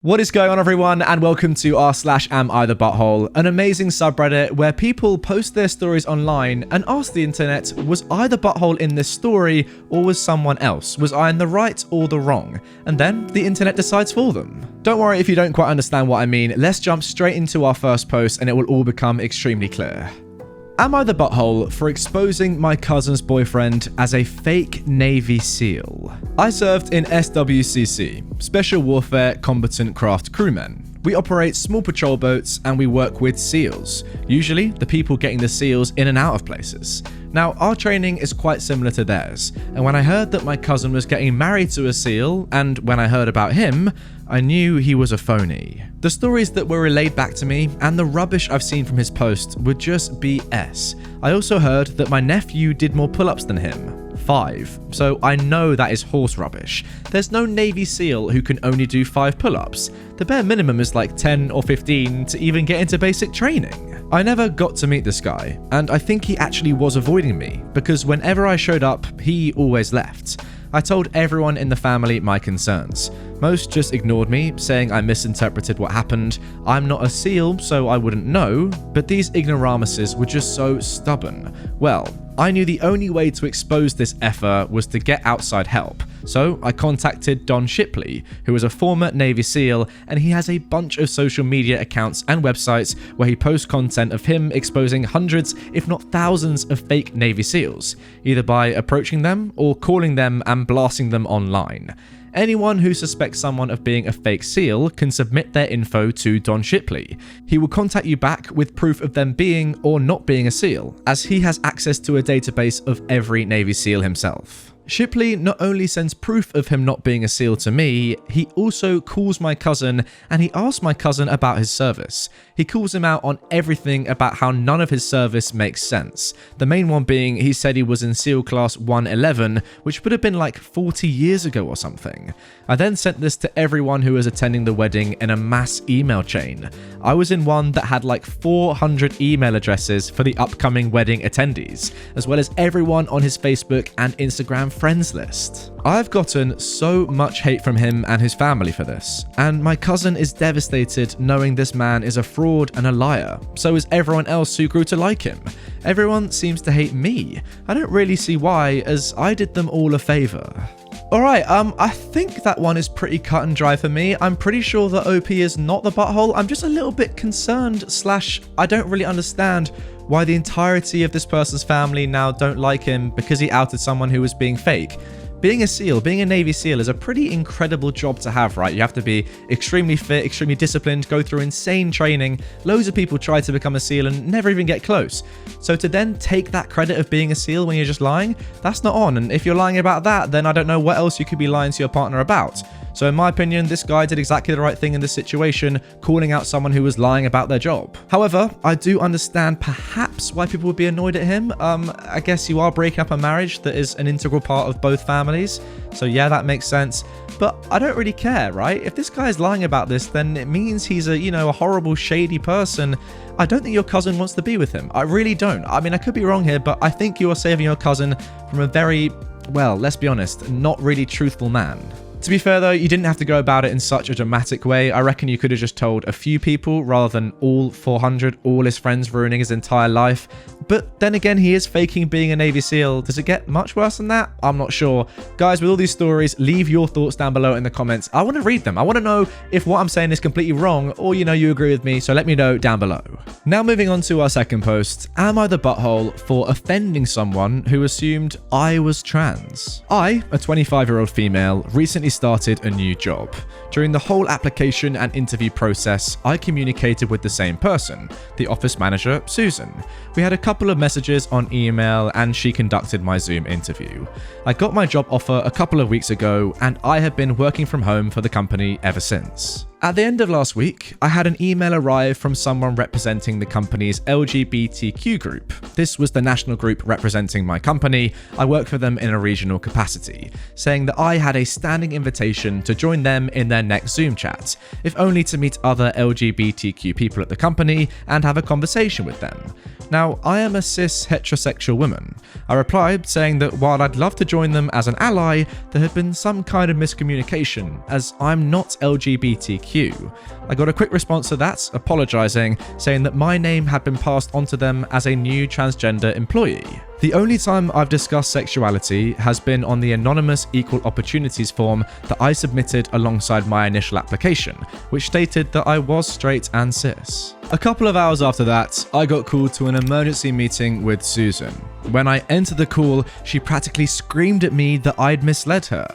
What is going on, everyone, and welcome to r/AmITheA Hole, an amazing subreddit where people post their stories online and ask the internet, was I the butthole in this story or was someone else? Was I in the right or the wrong? And then the internet decides for them. Don't worry if you don't quite understand what I mean, let's jump straight into our first post and it will all become extremely clear. Am I the butthole for exposing my cousin's boyfriend as a fake Navy SEAL? I served in SWCC, Special Warfare Combatant Craft Crewmen. We operate small patrol boats and we work with SEALs, usually the people getting the SEALs in and out of places. Now, our training is quite similar to theirs, and when I heard that my cousin was getting married to a SEAL, and when I heard about him, I knew he was a phony. The stories that were relayed back to me and the rubbish I've seen from his post were just BS. I also heard that my nephew did more pull-ups than him. 5. So I know that is horse rubbish. There's no Navy SEAL who can only do 5 pull-ups. The bare minimum is like 10 or 15 to even get into basic training. I never got to meet this guy, and I think he actually was avoiding me, because whenever I showed up, he always left. I told everyone in the family my concerns. Most just ignored me, saying I misinterpreted what happened. I'm not a SEAL, so I wouldn't know, but these ignoramuses were just so stubborn. Well, I knew the only way to expose this effer was to get outside help. So I contacted Don Shipley, who is a former Navy SEAL, and he has a bunch of social media accounts and websites where he posts content of him exposing hundreds, if not thousands, of fake Navy SEALs, either by approaching them or calling them and blasting them online. Anyone who suspects someone of being a fake SEAL can submit their info to Don Shipley. He will contact you back with proof of them being or not being a SEAL, as he has access to a database of every Navy SEAL himself. Shipley not only sends proof of him not being a SEAL to me, he also calls my cousin and he asks my cousin about his service. He calls him out on everything about how none of his service makes sense. The main one being he said he was in SEAL Class 111, which would have been like 40 years ago or something. I then sent this to everyone who was attending the wedding in a mass email chain. I was in one that had like 400 email addresses for the upcoming wedding attendees, as well as everyone on his Facebook and Instagram friends list. I've gotten so much hate from him and his family for this, and my cousin is devastated knowing this man is a fraud and a liar. So is everyone else who grew to like him. Everyone seems to hate me. I don't really see why, as I did them all a favor. Alright, I think that one is pretty cut and dry for me. I'm pretty sure that OP is not the butthole. I'm just a little bit concerned / I don't really understand why the entirety of this person's family now don't like him because he outed someone who was being fake. Being a SEAL, being a Navy SEAL is a pretty incredible job to have, right? You have to be extremely fit, extremely disciplined, go through insane training. Loads of people try to become a SEAL and never even get close. So to then take that credit of being a SEAL when you're just lying, that's not on. And if you're lying about that, then I don't know what else you could be lying to your partner about. So in my opinion, this guy did exactly the right thing in this situation, calling out someone who was lying about their job. However, I do understand perhaps why people would be annoyed at him. I guess you are breaking up a marriage that is an integral part of both families. So yeah, that makes sense. But I don't really care, right? If this guy is lying about this, then it means he's a horrible, shady person. I don't think your cousin wants to be with him. I really don't. I mean, I could be wrong here, but I think you are saving your cousin from a very, well, let's be honest, not really truthful man. To be fair though, you didn't have to go about it in such a dramatic way. I reckon you could have just told a few people rather than all 400, all his friends ruining his entire life. But then again, he is faking being a Navy SEAL. Does it get much worse than that? I'm not sure. Guys, with all these stories, leave your thoughts down below in the comments. I want to read them. I want to know if what I'm saying is completely wrong or, you agree with me. So let me know down below. Now moving on to our second post. Am I the butthole for offending someone who assumed I was trans? I, a 25-year-old female, recently started a new job. During the whole application and interview process, I communicated with the same person, the office manager, Susan. We had a couple of messages on email and she conducted my Zoom interview. I got my job offer a couple of weeks ago and I have been working from home for the company ever since. At the end of last week, I had an email arrive from someone representing the company's LGBTQ group. This was the national group representing my company. I work for them in a regional capacity, saying that I had a standing invitation to join them in their next Zoom chat, if only to meet other LGBTQ people at the company and have a conversation with them. Now, I am a cis heterosexual woman. I replied saying that while I'd love to join them as an ally, there had been some kind of miscommunication, as I'm not LGBTQ. I got a quick response to that, apologising, saying that my name had been passed on to them as a new transgender employee. The only time I've discussed sexuality has been on the anonymous equal opportunities form that I submitted alongside my initial application, which stated that I was straight and cis. A couple of hours after that, I got called to an emergency meeting with Susan. When I entered the call, she practically screamed at me that I'd misled her.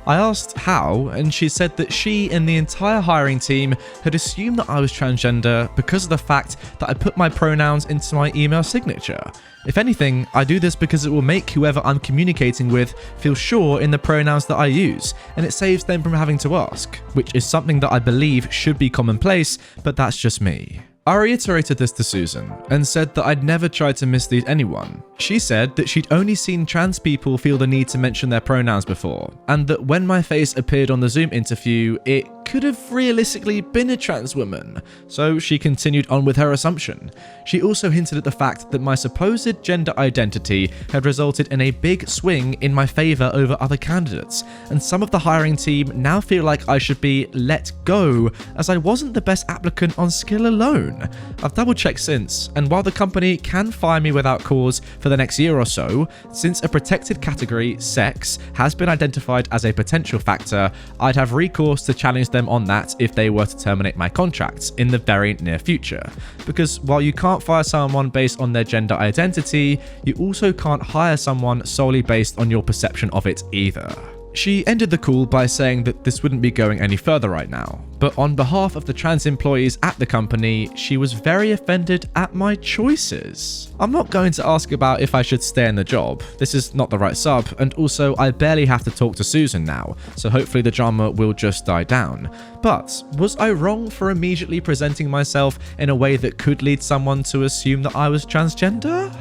I asked how, and she said that she and the entire hiring team had assumed that I was transgender because of the fact that I put my pronouns into my email signature. If anything, I do this because it will make whoever I'm communicating with feel sure in the pronouns that I use, and it saves them from having to ask, which is something that I believe should be commonplace, but that's just me. I reiterated this to Susan and said that I'd never tried to mislead anyone. She said that she'd only seen trans people feel the need to mention their pronouns before, and that when my face appeared on the Zoom interview, it could have realistically been a trans woman, so she continued on with her assumption. She also hinted at the fact that my supposed gender identity had resulted in a big swing in my favour over other candidates, and some of the hiring team now feel like I should be let go as I wasn't the best applicant on skill alone. I've double checked since, and while the company can fire me without cause for the next year or so, since a protected category, sex, has been identified as a potential factor, I'd have recourse to challenge them on that if they were to terminate my contract in the very near future. Because while you can't fire someone based on their gender identity, you also can't hire someone solely based on your perception of it either. She ended the call by saying that this wouldn't be going any further right now, but on behalf of the trans employees at the company, she was very offended at my choices. I'm not going to ask about if I should stay in the job. This is not the right sub, and also I barely have to talk to Susan now, so hopefully the drama will just die down. But was I wrong for immediately presenting myself in a way that could lead someone to assume that I was transgender?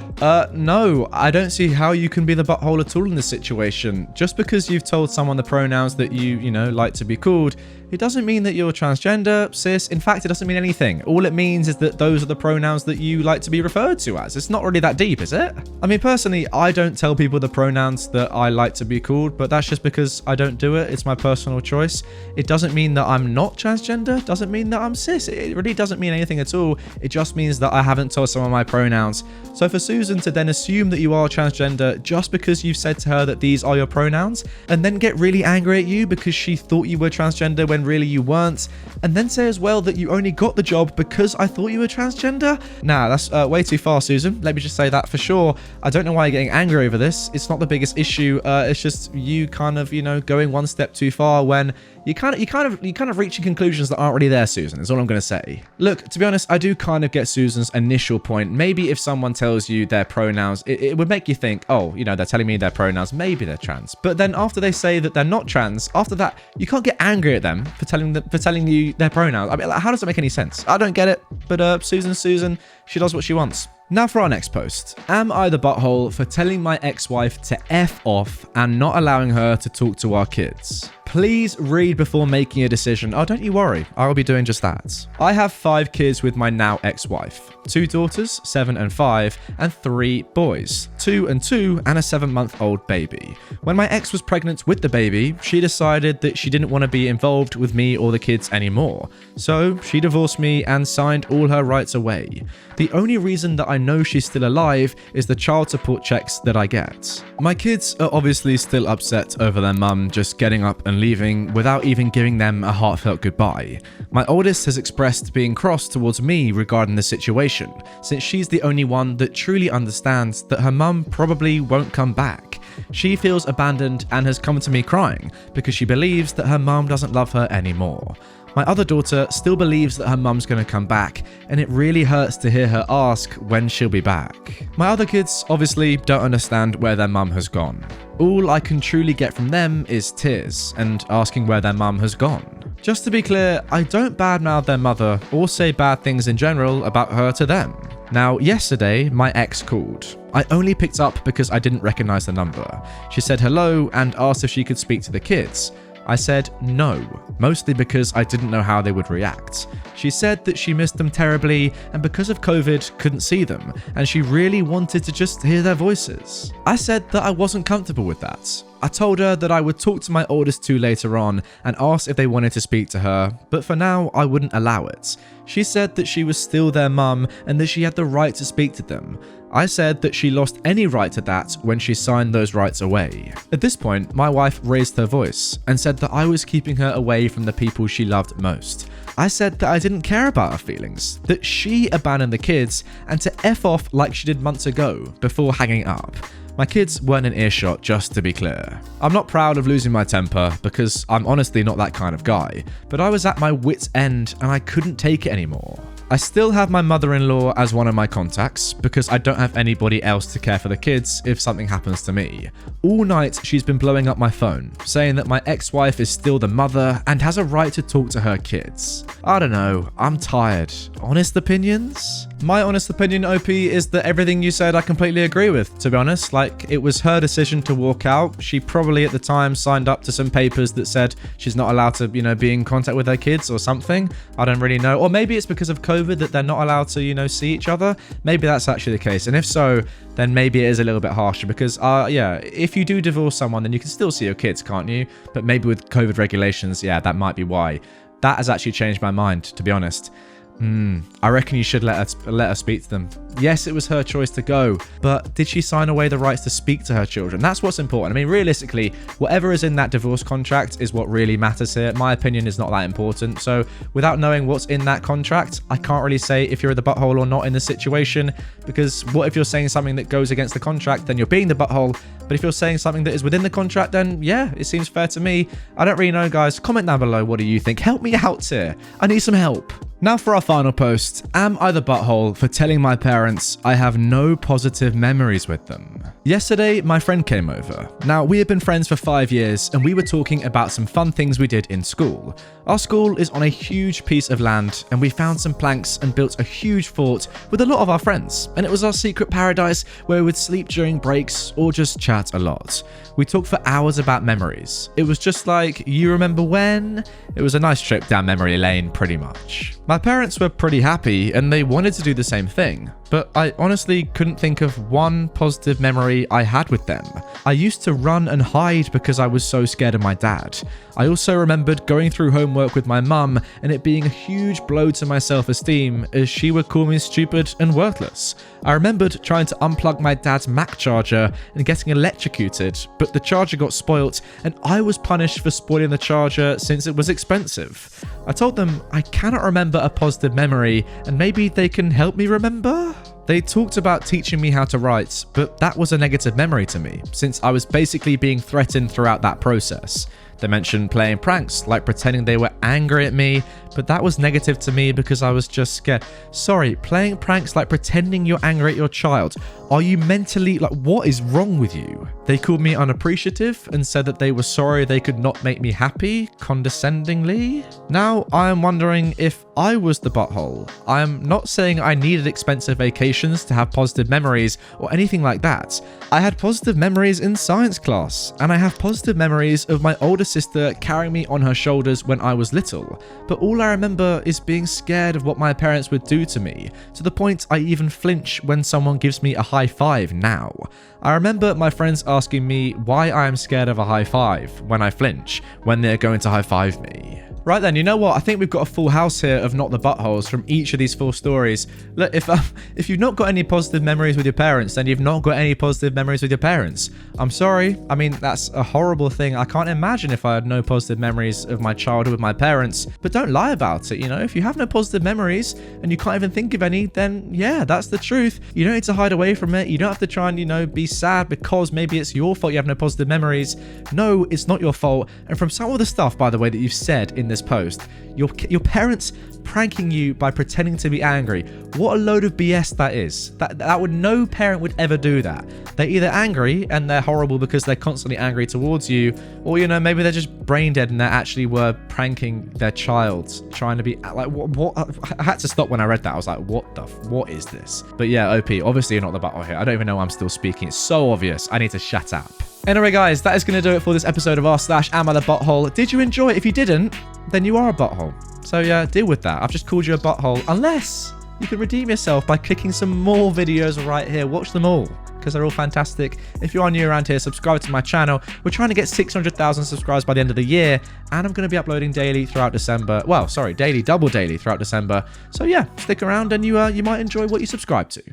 No, I don't see how you can be the butthole at all in this situation. Just because you've told someone the pronouns that you like to be called, it doesn't mean that you're transgender, cis. In fact, it doesn't mean anything. All it means is that those are the pronouns that you like to be referred to as. It's not really that deep, is it? I mean, personally, I don't tell people the pronouns that I like to be called, but that's just because I don't do it. It's my personal choice. It doesn't mean that I'm not transgender. Doesn't mean that I'm cis. It really doesn't mean anything at all. It just means that I haven't told someone my pronouns. So for Susan to then assume that you are transgender just because you've said to her that these are your pronouns, and then get really angry at you because she thought you were transgender when really you weren't, and then say as well that you only got the job because I thought you were transgender? Nah, that's way too far, Susan. Let me just say that for sure. I don't know why you're getting angry over this. It's not the biggest issue. It's just you kind of, going one step too far when you kind of reaching conclusions that aren't really there, Susan, is all I'm going to say. Look, to be honest, I do kind of get Susan's initial point. Maybe if someone tells you their pronouns, it would make you think, oh, they're telling me their pronouns, maybe they're trans. But then after they say that they're not trans, after that, you can't get angry at them for telling you their pronouns. I mean, how does that make any sense? I don't get it. But Susan, she does what she wants. Now for our next post. Am I the butthole for telling my ex-wife to F off and not allowing her to talk to our kids? Please read before making a decision. Oh, don't you worry. I'll be doing just that. I have 5 kids with my now ex-wife. 2 daughters, 7 and 5, and 3 boys, 2 and 2, and a 7-month-old baby. When my ex was pregnant with the baby, she decided that she didn't want to be involved with me or the kids anymore. So she divorced me and signed all her rights away. The only reason that I know she's still alive is the child support checks that I get. My kids are obviously still upset over their mum just getting up and leaving without even giving them a heartfelt goodbye. My oldest has expressed being cross towards me regarding the situation, since she's the only one that truly understands that her mum probably won't come back. She feels abandoned and has come to me crying because she believes that her mum doesn't love her anymore. My other daughter still believes that her mum's going to come back, and it really hurts to hear her ask when she'll be back. My other kids obviously don't understand where their mum has gone. All I can truly get from them is tears and asking where their mum has gone. Just to be clear, I don't badmouth their mother or say bad things in general about her to them. Now, yesterday, my ex called. I only picked up because I didn't recognize the number. She said hello and asked if she could speak to the kids. I said no, mostly because I didn't know how they would react. She said that she missed them terribly and because of COVID couldn't see them, and she really wanted to just hear their voices. I said that I wasn't comfortable with that. I told her that I would talk to my oldest two later on and ask if they wanted to speak to her, but for now I wouldn't allow it. She said that she was still their mum and that she had the right to speak to them. I said that she lost any right to that when she signed those rights away. At this point, my wife raised her voice and said that I was keeping her away from the people she loved most. I said that I didn't care about her feelings, that she abandoned the kids, and to F off like she did months ago before hanging up. My kids weren't in earshot, just to be clear. I'm not proud of losing my temper because I'm honestly not that kind of guy, but I was at my wit's end and I couldn't take it anymore. I still have my mother-in-law as one of my contacts because I don't have anybody else to care for the kids if something happens to me. All night she's been blowing up my phone, saying that my ex-wife is still the mother and has a right to talk to her kids. I don't know, I'm tired. Honest opinions? My honest opinion, OP, is that everything you said I completely agree with, to be honest. Like, it was her decision to walk out. She probably at the time signed up to some papers that said she's not allowed to, be in contact with her kids or something. I don't really know. Or maybe it's because of COVID that they're not allowed to, see each other. Maybe that's actually the case. And if so, then maybe it is a little bit harsher because, if you do divorce someone, then you can still see your kids, can't you? But maybe with COVID regulations, that might be why. That has actually changed my mind, to be honest. I reckon you should let her speak to them. Yes, it was her choice to go, but did she sign away the rights to speak to her children? That's what's important. I mean, realistically, whatever is in that divorce contract is what really matters here. My opinion is not that important. So without knowing what's in that contract, I can't really say if you're the butthole or not in the situation, because what if you're saying something that goes against the contract, then you're being the butthole. But if you're saying something that is within the contract, then yeah, it seems fair to me. I don't really know, guys. Comment down below. What do you think? Help me out here. I need some help. Now for our final post. Am I the butthole for telling my parents I have no positive memories with them? Yesterday, my friend came over. Now, we have been friends for 5 years and we were talking about some fun things we did in school. Our school is on a huge piece of land and we found some planks and built a huge fort with a lot of our friends. And it was our secret paradise where we would sleep during breaks or just chat a lot. We talked for hours about memories. It was just like, you remember when? It was a nice trip down memory lane, pretty much. My parents were pretty happy and they wanted to do the same thing, but I honestly couldn't think of one positive memory I had with them. I used to run and hide because I was so scared of my dad. I also remembered going through homework with my mum and it being a huge blow to my self-esteem as she would call me stupid and worthless. I remembered trying to unplug my dad's Mac charger and getting electrocuted, but the charger got spoilt and I was punished for spoiling the charger since it was expensive. I told them I cannot remember a positive memory and maybe they can help me remember? They talked about teaching me how to write, but that was a negative memory to me since I was basically being threatened throughout that process. They mentioned playing pranks, like pretending they were angry at me, but that was negative to me because I was just scared. Sorry, playing pranks like pretending you're angry at your child. Are you mentally, what is wrong with you? They called me unappreciative and said that they were sorry they could not make me happy, condescendingly. Now, I am wondering if I was the butthole. I am not saying I needed expensive vacations to have positive memories or anything like that. I had positive memories in science class, and I have positive memories of my older sister carrying me on her shoulders when I was little. But all I remember is being scared of what my parents would do to me, to the point I even flinch when someone gives me a high five now. I remember my friends asking me why I am scared of a high five when I flinch when they're going to high five me. Right then, you know what? I think we've got a full house here of not the buttholes from each of these 4 stories. Look, if you've not got any positive memories with your parents, then you've not got any positive memories with your parents. I'm sorry. I mean, that's a horrible thing. I can't imagine if I had no positive memories of my childhood with my parents. But don't lie about it, If you have no positive memories and you can't even think of any, then yeah, that's the truth. You don't need to hide away from it. You don't have to try and, be sad because maybe it's your fault you have no positive memories. No, it's not your fault. And from some of the stuff, by the way, that you've said in this post, your parents pranking you by pretending to be angry. What a load of BS that is. That would, no parent would ever do that. They're either angry and they're horrible because they're constantly angry towards you, or maybe they're just brain dead and they actually were pranking their child, trying to be like what I had to stop when I read that. I was like, what is this? But yeah, OP, obviously you're not the butthole here. I don't even know why I'm still speaking. It's so obvious. I need to shut up. Anyway, guys, that is going to do it for this episode of r/am I the butthole. Did you enjoy it? If you didn't, then you are a butthole. So yeah, deal with that. I've just called you a butthole. Unless you can redeem yourself by clicking some more videos right here. Watch them all, because they're all fantastic. If you are new around here, subscribe to my channel. We're trying to get 600,000 subscribers by the end of the year, and I'm going to be uploading daily throughout December. Well, sorry, daily, double daily throughout December. So yeah, stick around and you might enjoy what you subscribe to.